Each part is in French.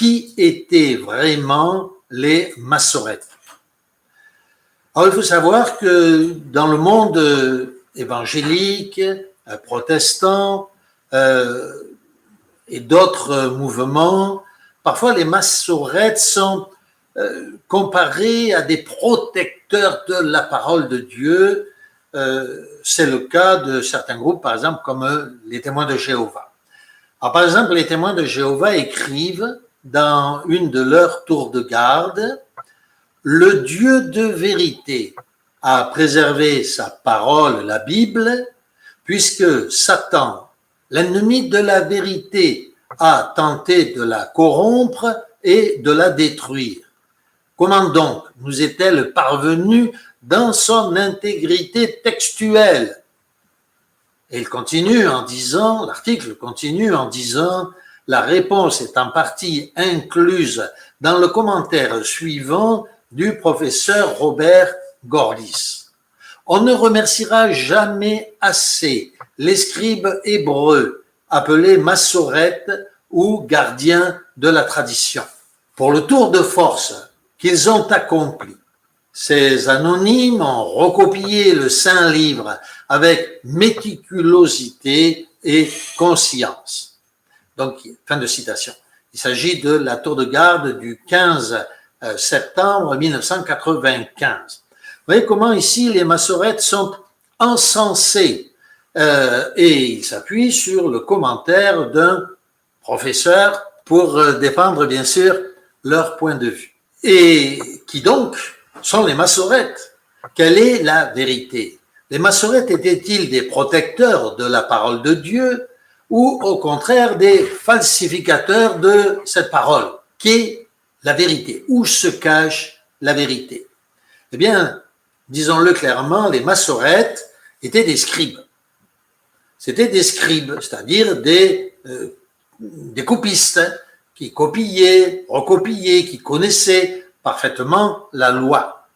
qui étaient vraiment les massorètes. Alors, il faut savoir que dans le monde évangélique, protestant et d'autres mouvements, parfois les massorètes sont comparés à des protecteurs de la parole de Dieu. C'est le cas de certains groupes, par exemple, comme les témoins de Jéhovah. Alors, par exemple, les témoins de Jéhovah écrivent dans une de leurs tours de garde: le Dieu de vérité a préservé sa parole, la Bible, puisque Satan, l'ennemi de la vérité, a tenté de la corrompre et de la détruire. Comment donc nous est-elle parvenue dans son intégrité textuelle? Et il continue en disant, l'article continue en disant: la réponse est en partie incluse dans le commentaire suivant du professeur Robert Gordis. On ne remerciera jamais assez les scribes hébreux, appelés massorètes ou gardiens de la tradition, pour le tour de force qu'ils ont accompli. Ces anonymes ont recopié le Saint Livre avec méticulosité et conscience. Donc, fin de citation. Il s'agit de la tour de garde du 15 septembre 1995. Vous voyez comment ici les massorètes sont encensés et ils s'appuient sur le commentaire d'un professeur pour défendre bien sûr leur point de vue. Et qui donc sont les massorètes? Quelle est la vérité? Les massorètes étaient-ils des protecteurs de la parole de Dieu ou au contraire des falsificateurs de cette parole? Qu'est la vérité? Où se cache la vérité? Eh bien, disons-le clairement, les massorètes étaient des scribes. C'était des scribes, c'est-à-dire des copistes qui copiaient, recopiaient, qui connaissaient parfaitement la loi.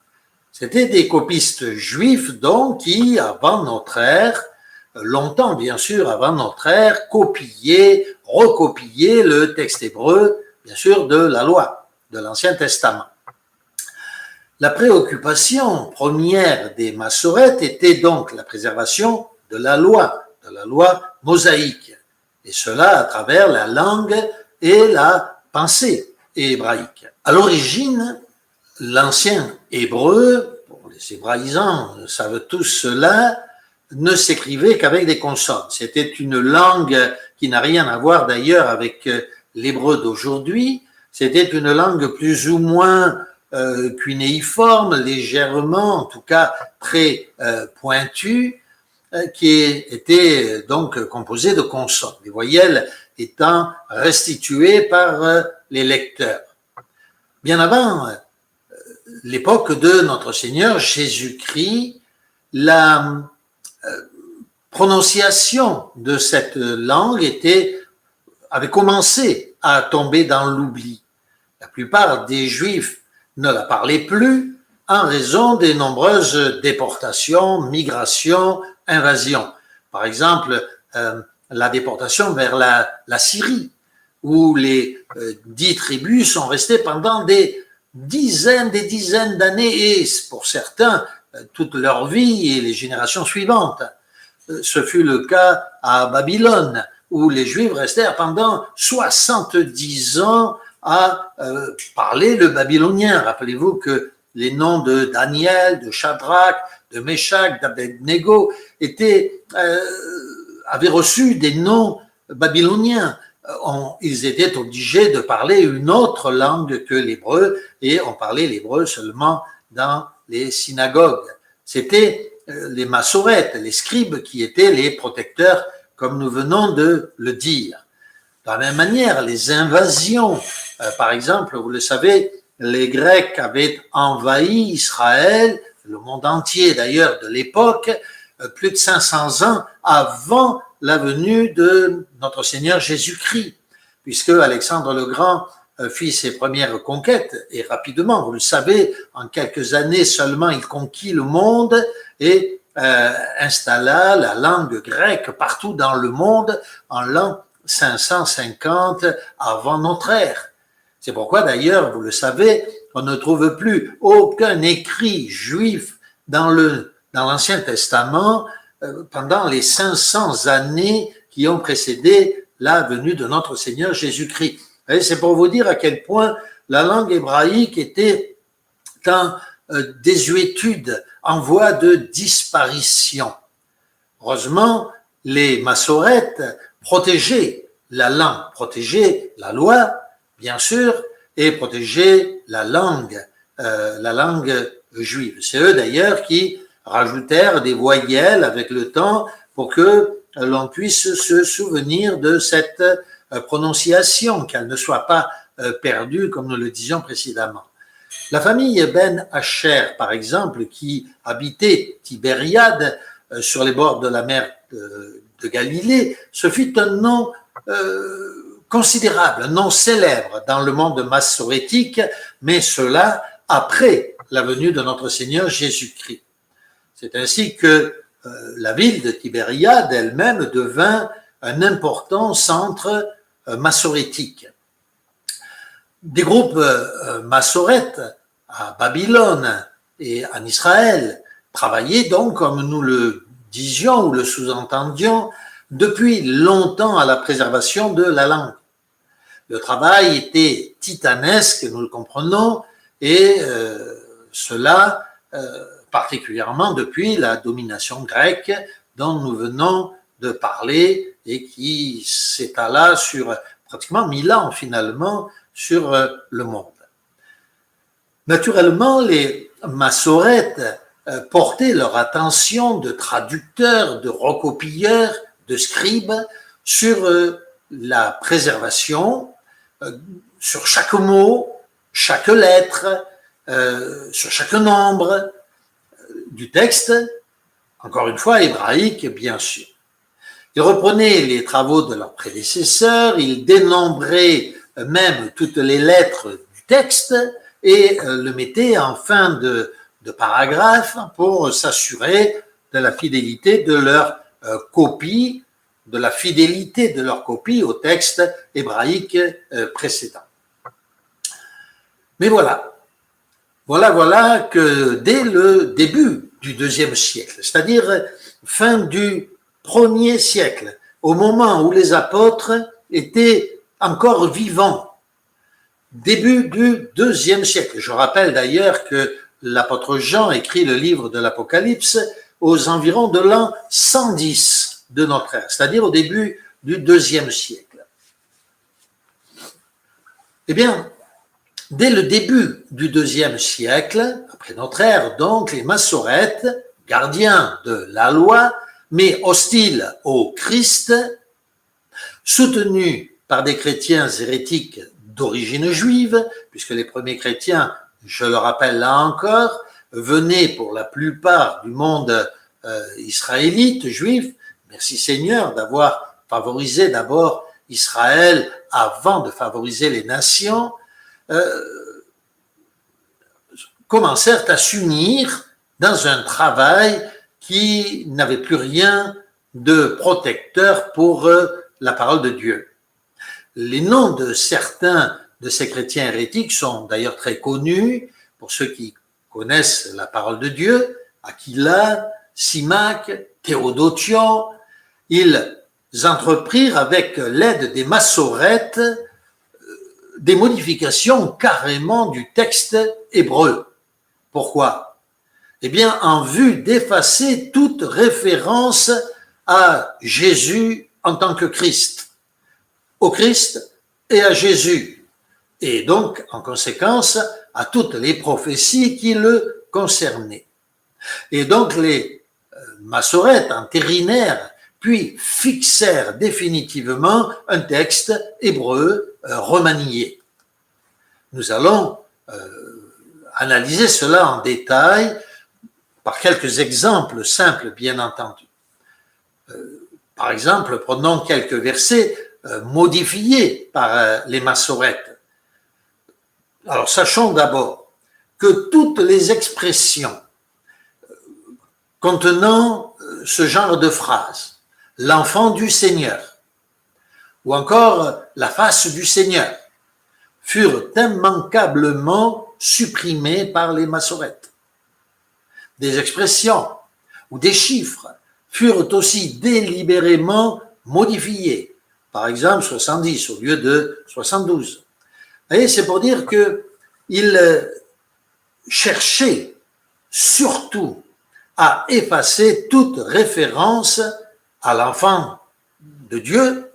C'était des copistes juifs, donc, qui, avant notre ère, longtemps bien sûr avant notre ère, copiaient, recopiaient le texte hébreu, bien sûr, de la loi, de l'Ancien Testament. La préoccupation première des massorètes était donc la préservation de la loi mosaïque, et cela à travers la langue et la pensée hébraïque. À l'origine, l'ancien hébreu, les hébraïsants savent tous cela, ne s'écrivait qu'avec des consonnes. C'était une langue qui n'a rien à voir d'ailleurs avec l'hébreu d'aujourd'hui. C'était une langue plus ou moins cunéiforme, légèrement, en tout cas très pointue, qui était donc composée de consonnes, les voyelles étant restituées par les lecteurs. Bien avant l'époque de notre Seigneur Jésus-Christ, la prononciation de cette langue avait commencé à tomber dans l'oubli. La plupart des Juifs ne la parlaient plus en raison des nombreuses déportations, migrations, invasions. Par exemple, la déportation vers la Syrie, où les 10 tribus sont restées pendant des dizaines d'années et pour certains toute leur vie et les générations suivantes. Ce fut le cas à Babylone, où les Juifs restèrent pendant 70 ans à parler le babylonien. Rappelez-vous que les noms de Daniel, de Shadrach, de Meshach, d'Abednego avaient reçu des noms babyloniens. Ils étaient obligés de parler une autre langue que l'hébreu et on parlait l'hébreu seulement dans les synagogues. C'était les massorètes, les scribes qui étaient les protecteurs, comme nous venons de le dire. De la même manière, les invasions, par exemple, vous le savez, les Grecs avaient envahi Israël, le monde entier d'ailleurs de l'époque, plus de 500 ans avant la venue de notre Seigneur Jésus-Christ, puisque Alexandre le Grand fit ses premières conquêtes, et rapidement, vous le savez, en quelques années seulement, il conquit le monde et installa la langue grecque partout dans le monde en l'an 550 avant notre ère. C'est pourquoi d'ailleurs, vous le savez, on ne trouve plus aucun écrit juif dans l'Ancien Testament pendant les 500 années qui ont précédé la venue de notre Seigneur Jésus-Christ. C'est pour vous dire à quel point la langue hébraïque était en désuétude, en voie de disparition. Heureusement, les Massorètes protégeaient la langue, protégeaient la loi, bien sûr, et protégeaient la langue juive. C'est eux d'ailleurs qui rajoutèrent des voyelles avec le temps pour que l'on puisse se souvenir de cette prononciation, qu'elle ne soit pas perdue comme nous le disions précédemment. La famille Ben Asher, par exemple, qui habitait Tibériade sur les bords de la mer de Galilée, ce fut un nom considérable, un nom célèbre dans le monde massorétique, mais cela après la venue de notre Seigneur Jésus-Christ. C'est ainsi que la ville de Tibériade elle-même devint un important centre massorétique. Des groupes massorètes à Babylone et en Israël travaillaient donc, comme nous le disions ou le sous-entendions, depuis longtemps à la préservation de la langue. Le travail était titanesque, nous le comprenons, et cela particulièrement depuis la domination grecque dont nous venons de parler et qui s'étala sur pratiquement 1000 ans finalement sur le monde. Naturellement, les Massorètes portaient leur attention de traducteurs, de recopieurs, de scribes sur la préservation, sur chaque mot, chaque lettre, sur chaque nombre du texte, encore une fois hébraïque bien sûr. Ils reprenaient les travaux de leurs prédécesseurs, ils dénombraient même toutes les lettres du texte et le mettaient en fin de paragraphe pour s'assurer de la fidélité de leur copie, au texte hébraïque précédent. Mais voilà que dès le début du IIe siècle, c'est-à-dire fin du 1er siècle, au moment où les apôtres étaient encore vivants, début du IIe siècle. Je rappelle d'ailleurs que l'apôtre Jean écrit le livre de l'Apocalypse aux environs de l'an 110 de notre ère, c'est-à-dire au début du IIe siècle. Eh bien, dès le début du IIe siècle, après notre ère, donc, les Massorètes, gardiens de la loi, mais hostiles au Christ, soutenus par des chrétiens hérétiques d'origine juive, puisque les premiers chrétiens, je le rappelle là encore, venaient pour la plupart du monde israélite, juif. Merci Seigneur d'avoir favorisé d'abord Israël avant de favoriser les nations, commencèrent à s'unir dans un travail qui n'avait plus rien de protecteur pour la parole de Dieu. Les noms de certains de ces chrétiens hérétiques sont d'ailleurs très connus pour ceux qui connaissent la parole de Dieu: Aquila, Symaque, Théodotion. Ils entreprirent avec l'aide des Massorètes des modifications carrément du texte hébreu. Pourquoi? Eh bien, en vue d'effacer toute référence à Jésus en tant que Christ, au Christ et à Jésus, et donc, en conséquence, à toutes les prophéties qui le concernaient. Et donc, les Massorètes entérinèrent, puis fixèrent définitivement un texte hébreu remanié. Nous allons analyser cela en détail par quelques exemples simples, bien entendu. Par exemple, prenons quelques versets modifiés par les Massorètes. Alors, sachons d'abord que toutes les expressions contenant ce genre de phrases, l'enfant du Seigneur, ou encore la face du Seigneur, furent immanquablement supprimées par les massorettes. Des expressions ou des chiffres furent aussi délibérément modifiés. Par exemple, 70 au lieu de 72. Et c'est pour dire qu'il cherchait surtout à effacer toute référence à l'enfant de Dieu,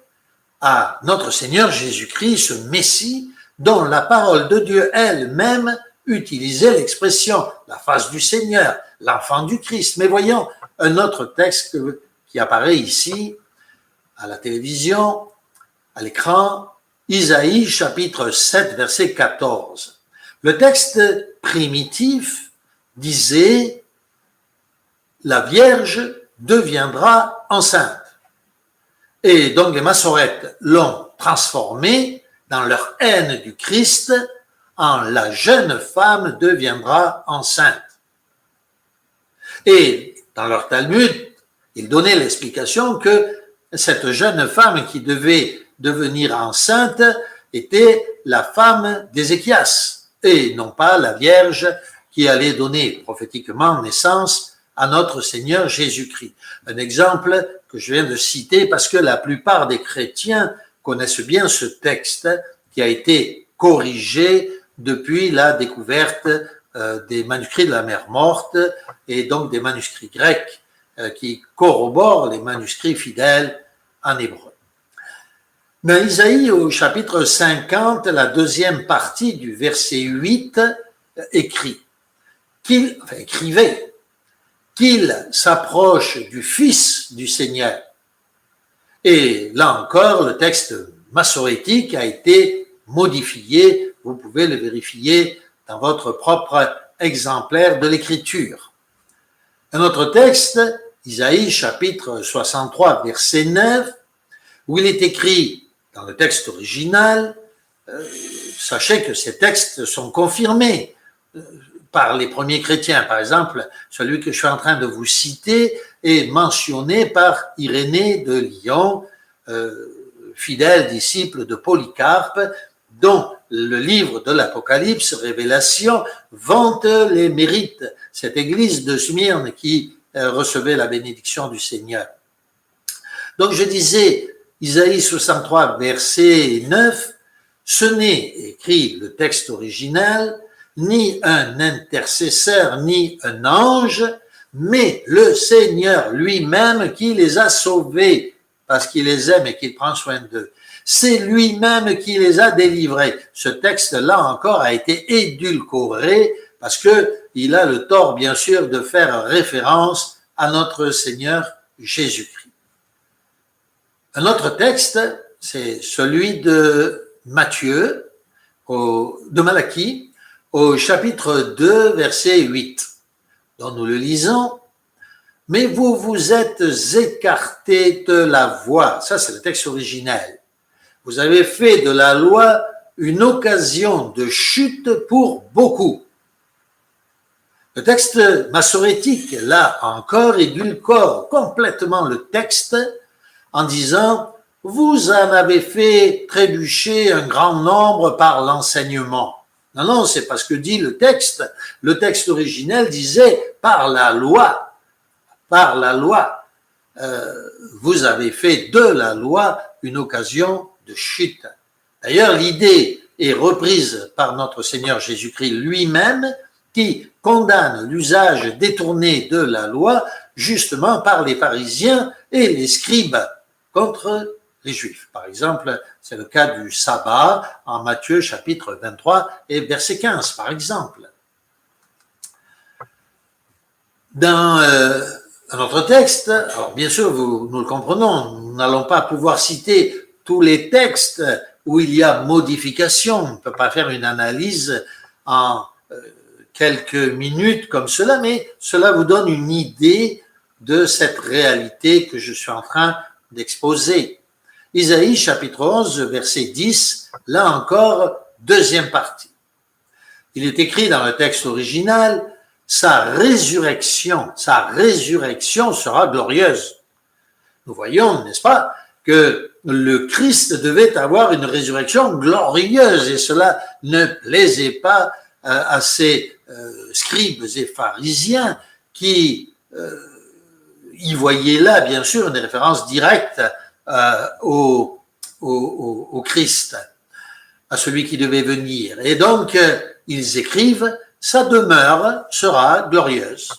à notre Seigneur Jésus-Christ, ce Messie, dont la parole de Dieu elle-même utilisait l'expression « la face du Seigneur », « l'enfant du Christ ». Mais voyons un autre texte qui apparaît ici, à la télévision, à l'écran, Isaïe chapitre 7, verset 14. Le texte primitif disait « La Vierge deviendra enceinte ». Et donc les massorettes l'ont transformé dans leur haine du Christ en « la jeune femme deviendra enceinte ». Et dans leur Talmud, ils donnaient l'explication que cette jeune femme qui devait devenir enceinte était la femme d'Ézéchias et non pas la Vierge qui allait donner prophétiquement naissance à notre Seigneur Jésus-Christ. Un exemple que je viens de citer parce que la plupart des chrétiens connaissent bien ce texte qui a été corrigé depuis la découverte des manuscrits de la mer Morte et donc des manuscrits grecs qui corroborent les manuscrits fidèles en hébreu. Dans Isaïe au chapitre 50, la deuxième partie du verset 8 écrivait qu'il s'approche du Fils du Seigneur. Et là encore, le texte massorétique a été modifié. Vous pouvez le vérifier dans votre propre exemplaire de l'Écriture. Un autre texte, Isaïe chapitre 63, verset 9, où il est écrit dans le texte original, sachez que ces textes sont confirmés par les premiers chrétiens. Par exemple, celui que je suis en train de vous citer est mentionné par Irénée de Lyon, fidèle disciple de Polycarpe, dont le livre de l'Apocalypse, Révélation, vante les mérites. Cette église de Smyrne qui recevait la bénédiction du Seigneur. Donc je disais, Isaïe 63, verset 9, ce n'est, écrit le texte original, ni un intercesseur, ni un ange, mais le Seigneur lui-même qui les a sauvés, parce qu'il les aime et qu'il prend soin d'eux. C'est lui-même qui les a délivrés. Ce texte-là encore a été édulcoré parce que il a le tort, bien sûr, de faire référence à notre Seigneur Jésus-Christ. Un autre texte, c'est celui de Matthieu, de Malachie, au chapitre 2, verset 8, dont nous le lisons. « Mais vous vous êtes écartés de la voie ». Ça, c'est le texte originel. Vous avez fait de la loi une occasion de chute pour beaucoup. Le texte massorétique, là encore, édulcore complètement le texte en disant « Vous en avez fait trébucher un grand nombre par l'enseignement ». Non, non, c'est pas ce que dit le texte. Le texte originel disait « Par la loi ». Par la loi. Vous avez fait de la loi une occasion de chute. D'ailleurs, l'idée est reprise par notre Seigneur Jésus-Christ lui-même, qui condamne l'usage détourné de la loi, justement par les pharisiens et les scribes contre les Juifs. Par exemple, c'est le cas du sabbat en Matthieu chapitre 23 et verset 15, par exemple. Dans un autre texte, alors bien sûr, nous le comprenons, nous n'allons pas pouvoir citer tous les textes où il y a modification. On ne peut pas faire une analyse en quelques minutes comme cela, mais cela vous donne une idée de cette réalité que je suis en train d'exposer. Isaïe chapitre 11, verset 10, là encore, deuxième partie. Il est écrit dans le texte original, sa résurrection sera glorieuse. Nous voyons, n'est-ce pas, que le Christ devait avoir une résurrection glorieuse et cela ne plaisait pas à ces scribes et pharisiens qui y voyaient là, bien sûr, une référence directe au Christ, à celui qui devait venir. Et donc, ils écrivent « Sa demeure sera glorieuse ».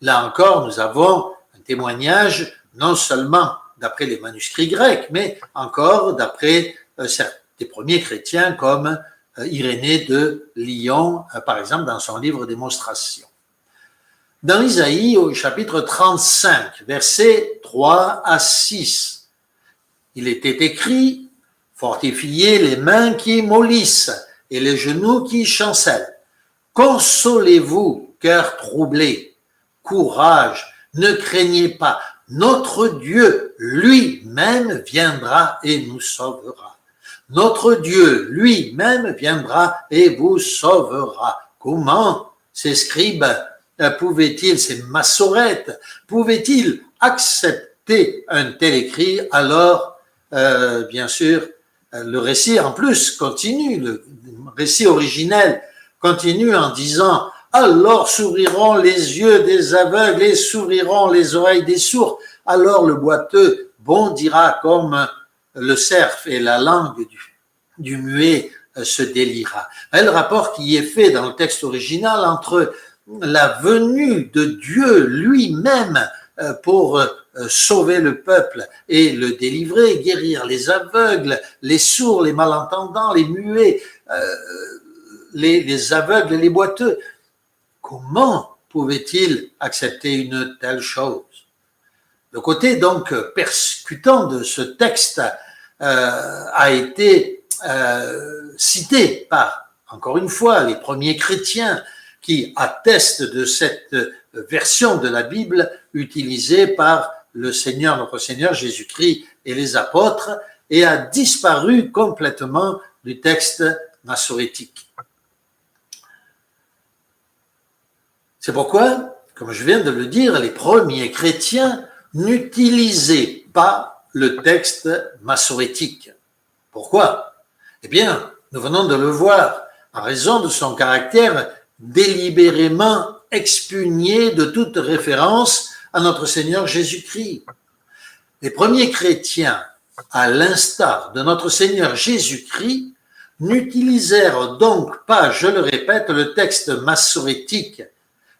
Là encore, nous avons un témoignage non seulement d'après les manuscrits grecs, mais encore d'après des premiers chrétiens comme Irénée de Lyon, par exemple, dans son livre Démonstration. Dans Isaïe, au chapitre 35, versets 3 à 6, il était écrit « Fortifiez les mains qui mollissent et les genoux qui chancellent. Consolez-vous, cœur troublé. Courage, ne craignez pas. Notre Dieu lui-même viendra et nous sauvera. Notre Dieu lui-même viendra et vous sauvera. » Comment ces scribes pouvaient-ils, ces massorètes, pouvaient-ils accepter un tel écrit? Alors, bien sûr, le récit en plus continue, le récit originel continue en disant « Alors s'ouvriront les yeux des aveugles et s'ouvriront les oreilles des sourds. Alors le boiteux bondira comme le cerf et la langue du muet se déliera. » Le rapport qui est fait dans le texte original entre la venue de Dieu lui-même pour sauver le peuple et le délivrer, guérir les aveugles, les sourds, les malentendants, les muets, les aveugles et les boiteux. Comment pouvait-il accepter une telle chose? Le côté donc percutant de ce texte a été cité par, encore une fois, les premiers chrétiens qui attestent de cette version de la Bible utilisée par le Seigneur, notre Seigneur Jésus-Christ et les apôtres, et a disparu complètement du texte massorétique. C'est pourquoi, comme je viens de le dire, les premiers chrétiens n'utilisaient pas le texte massorétique. Pourquoi? Eh bien, nous venons de le voir, en raison de son caractère délibérément expugné de toute référence à notre Seigneur Jésus-Christ. Les premiers chrétiens, à l'instar de notre Seigneur Jésus-Christ, n'utilisèrent donc pas, je le répète, le texte massorétique,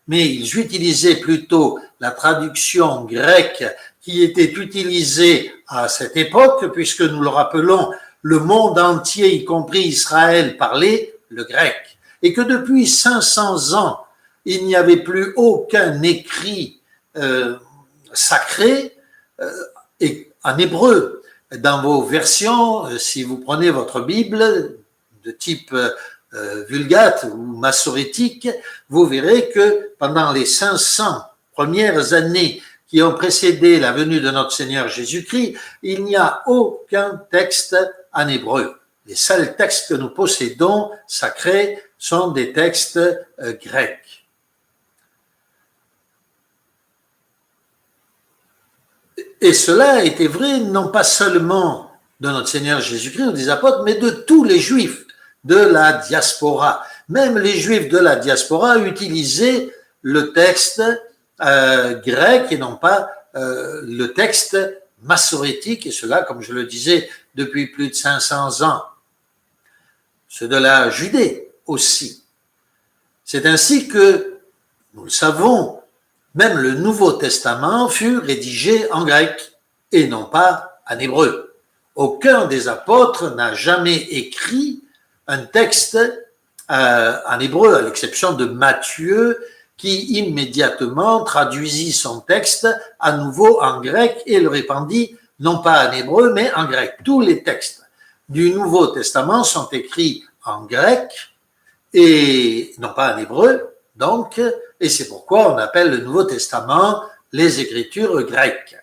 mais ils utilisaient plutôt la traduction grecque qui était utilisée à cette époque, puisque nous le rappelons, le monde entier, y compris Israël, parlait le grec, et que depuis 500 ans, il n'y avait plus aucun écrit sacré et en hébreu. Dans vos versions, si vous prenez votre Bible de type Vulgate ou massorétique, vous verrez que pendant les 500 premières années qui ont précédé la venue de notre Seigneur Jésus-Christ, il n'y a aucun texte en hébreu. Les seuls textes que nous possédons sacrés sont des textes grecs. Et cela était vrai non pas seulement de notre Seigneur Jésus-Christ ou des apôtres, mais de tous les Juifs de la diaspora. Même les Juifs de la diaspora utilisaient le texte grec et non pas le texte massorétique, et cela, comme je le disais, depuis plus de 500 ans. Ceux de la Judée aussi. C'est ainsi que, nous le savons, même le Nouveau Testament fut rédigé en grec et non pas en hébreu. Aucun des apôtres n'a jamais écrit un texte en hébreu, à l'exception de Matthieu, qui immédiatement traduisit son texte à nouveau en grec et le répandit non pas en hébreu, mais en grec. Tous les textes du Nouveau Testament sont écrits en grec et non pas en hébreu, donc, et c'est pourquoi on appelle le Nouveau Testament les Écritures grecques.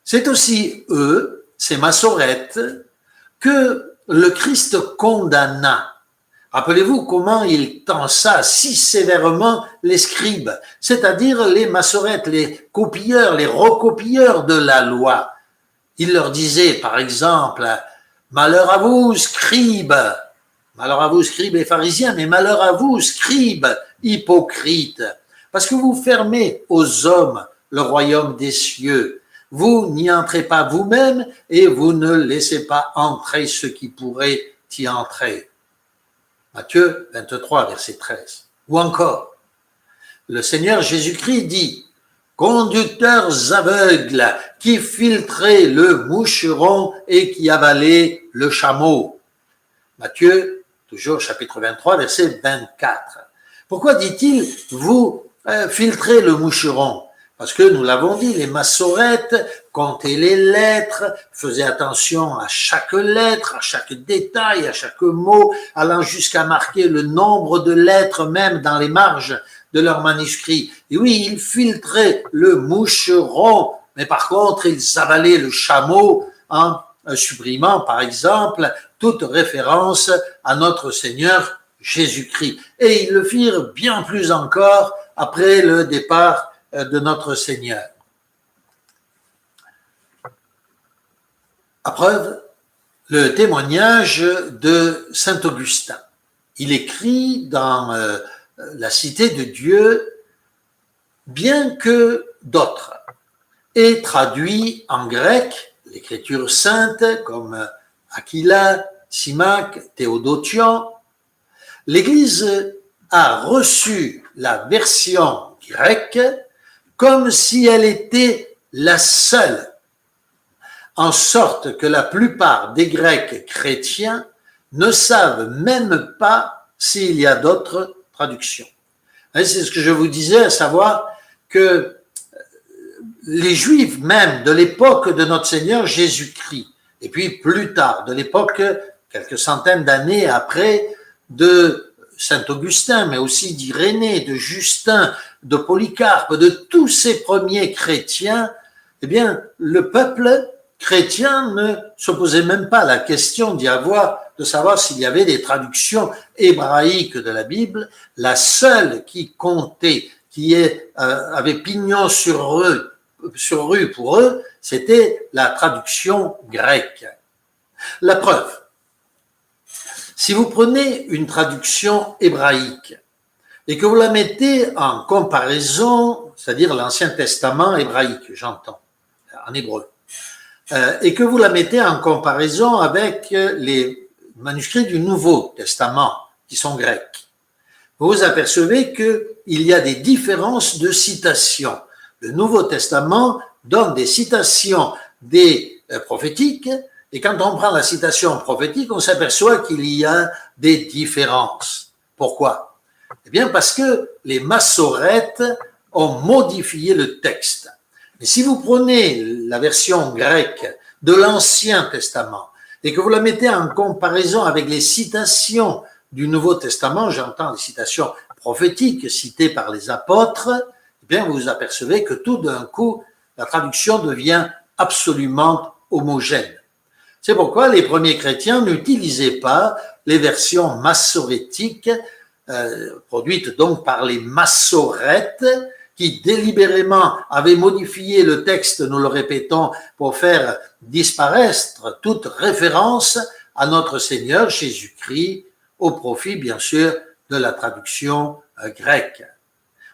C'est aussi eux, ces massorètes, que le Christ condamna. Rappelez-vous comment il tensa si sévèrement les scribes, c'est-à-dire les massorètes, les copieurs, les recopieurs de la loi. Il leur disait, par exemple, malheur à vous, scribes et pharisiens, mais malheur à vous, scribes, hypocrites, parce que vous fermez aux hommes le royaume des cieux. Vous n'y entrez pas vous-même et vous ne laissez pas entrer ceux qui pourraient y entrer. Matthieu 23, verset 13. Ou encore, le Seigneur Jésus-Christ dit, conducteurs aveugles qui filtraient le moucheron et qui avalaient le chameau. Matthieu, toujours chapitre 23, verset 24. Pourquoi dit-il, vous filtrez le moucheron? Parce que nous l'avons dit, les massorettes comptaient les lettres, faisaient attention à chaque lettre, à chaque détail, à chaque mot, allant jusqu'à marquer le nombre de lettres même dans les marges de leur manuscrit. Et oui, ils filtraient le moucheron, mais par contre, ils avalaient le chameau en supprimant, par exemple, toute référence à notre Seigneur Jésus-Christ. Et ils le firent bien plus encore après le départ de notre Seigneur. À preuve, le témoignage de saint Augustin. Il écrit dans la Cité de Dieu, bien que d'autres aient traduit en grec l'écriture sainte comme Aquila, Symmach, Théodotion, l'Église a reçu la version grecque comme si elle était la seule, en sorte que la plupart des Grecs chrétiens ne savent même pas s'il y a d'autres traductions. C'est ce que je vous disais, à savoir que les Juifs même de l'époque de notre Seigneur Jésus-Christ, et puis plus tard, de l'époque, quelques centaines d'années après, de saint Augustin, mais aussi d'Irénée, de Justin, de Polycarpe, de tous ces premiers chrétiens, eh bien, le peuple chrétien ne se posait même pas la question de savoir s'il y avait des traductions hébraïques de la Bible. La seule qui comptait, qui avait pignon sur rue pour eux, c'était la traduction grecque. La preuve, si vous prenez une traduction hébraïque et que vous la mettez en comparaison, c'est-à-dire l'Ancien Testament hébraïque, j'entends, en hébreu, et que vous la mettez en comparaison avec les manuscrits du Nouveau Testament, qui sont grecs, vous vous apercevez qu'il y a des différences de citation. Le Nouveau Testament donne des citations des prophétiques, et quand on prend la citation prophétique, on s'aperçoit qu'il y a des différences. Pourquoi? Eh bien, parce que les massorettes ont modifié le texte. Et si vous prenez la version grecque de l'Ancien Testament et que vous la mettez en comparaison avec les citations du Nouveau Testament, j'entends les citations prophétiques citées par les apôtres, eh bien, vous vous apercevez que tout d'un coup, la traduction devient absolument homogène. C'est pourquoi les premiers chrétiens n'utilisaient pas les versions massorétiques, produites donc par les massorettes, qui délibérément avaient modifié le texte, nous le répétons, pour faire disparaître toute référence à notre Seigneur Jésus-Christ, au profit, bien sûr, de la traduction grecque.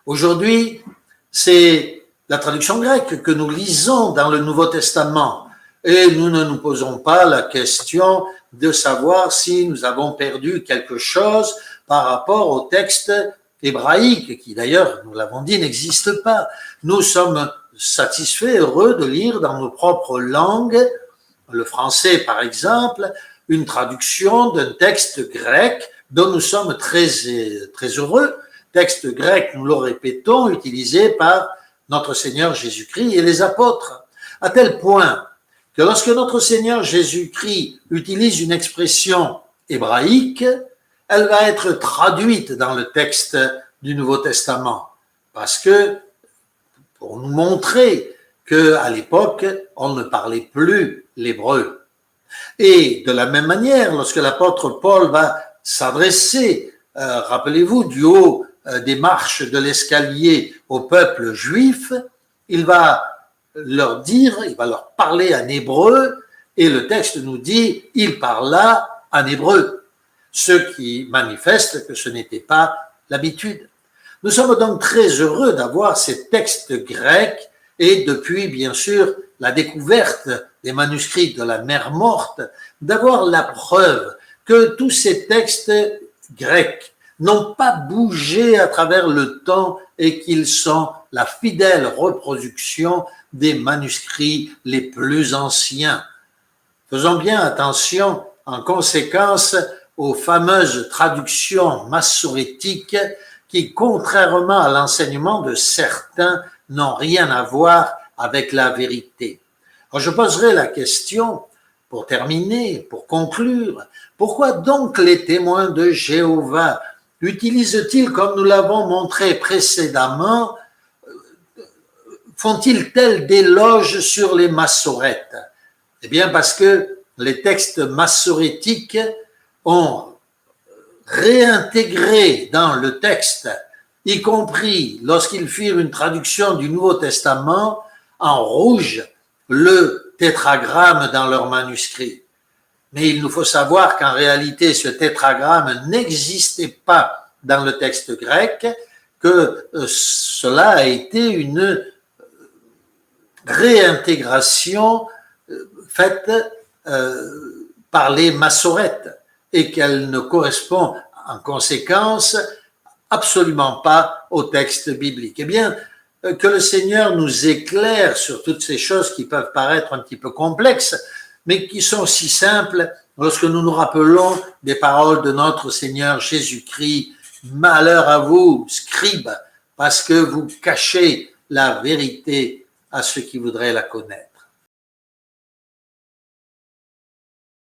Aujourd'hui, c'est la traduction grecque que nous lisons dans le Nouveau Testament. Et nous ne nous posons pas la question de savoir si nous avons perdu quelque chose par rapport au texte hébraïque, qui d'ailleurs, nous l'avons dit, n'existe pas. Nous sommes satisfaits, heureux de lire dans nos propres langues, le français par exemple, une traduction d'un texte grec dont nous sommes très, très heureux, texte grec, nous le répétons, utilisé par notre Seigneur Jésus-Christ et les apôtres, à tel point que lorsque notre Seigneur Jésus-Christ utilise une expression hébraïque, elle va être traduite dans le texte du Nouveau Testament, parce que, pour nous montrer qu'à l'époque, on ne parlait plus l'hébreu. Et de la même manière, lorsque l'apôtre Paul va s'adresser, rappelez-vous, du haut des marches de l'escalier au peuple juif, il va leur dire, il va leur parler en hébreu, et le texte nous dit, il parla en hébreu, ce qui manifeste que ce n'était pas l'habitude. Nous sommes donc très heureux d'avoir ces textes grecs et depuis, bien sûr, la découverte des manuscrits de la Mer Morte, d'avoir la preuve que tous ces textes grecs n'ont pas bougé à travers le temps et qu'ils sont la fidèle reproduction des manuscrits les plus anciens. Faisons bien attention, en conséquence, aux fameuses traductions massorétiques qui, contrairement à l'enseignement de certains, n'ont rien à voir avec la vérité. Alors je poserai la question, pour terminer, pour conclure, pourquoi donc les témoins de Jéhovah utilisent-ils, comme nous l'avons montré précédemment, font-ils tel d'éloges sur les massorètes? Eh bien parce que les textes massorétiques ont réintégré dans le texte, y compris lorsqu'ils firent une traduction du Nouveau Testament, en rouge, le tétragramme dans leur manuscrit. Mais il nous faut savoir qu'en réalité, ce tétragramme n'existait pas dans le texte grec, que cela a été une réintégration faite par les massorètes et qu'elle ne correspond en conséquence absolument pas au texte biblique. Eh bien, que le Seigneur nous éclaire sur toutes ces choses qui peuvent paraître un petit peu complexes, mais qui sont si simples lorsque nous nous rappelons des paroles de notre Seigneur Jésus-Christ. Malheur à vous, scribes, parce que vous cachez la vérité à ceux qui voudraient la connaître.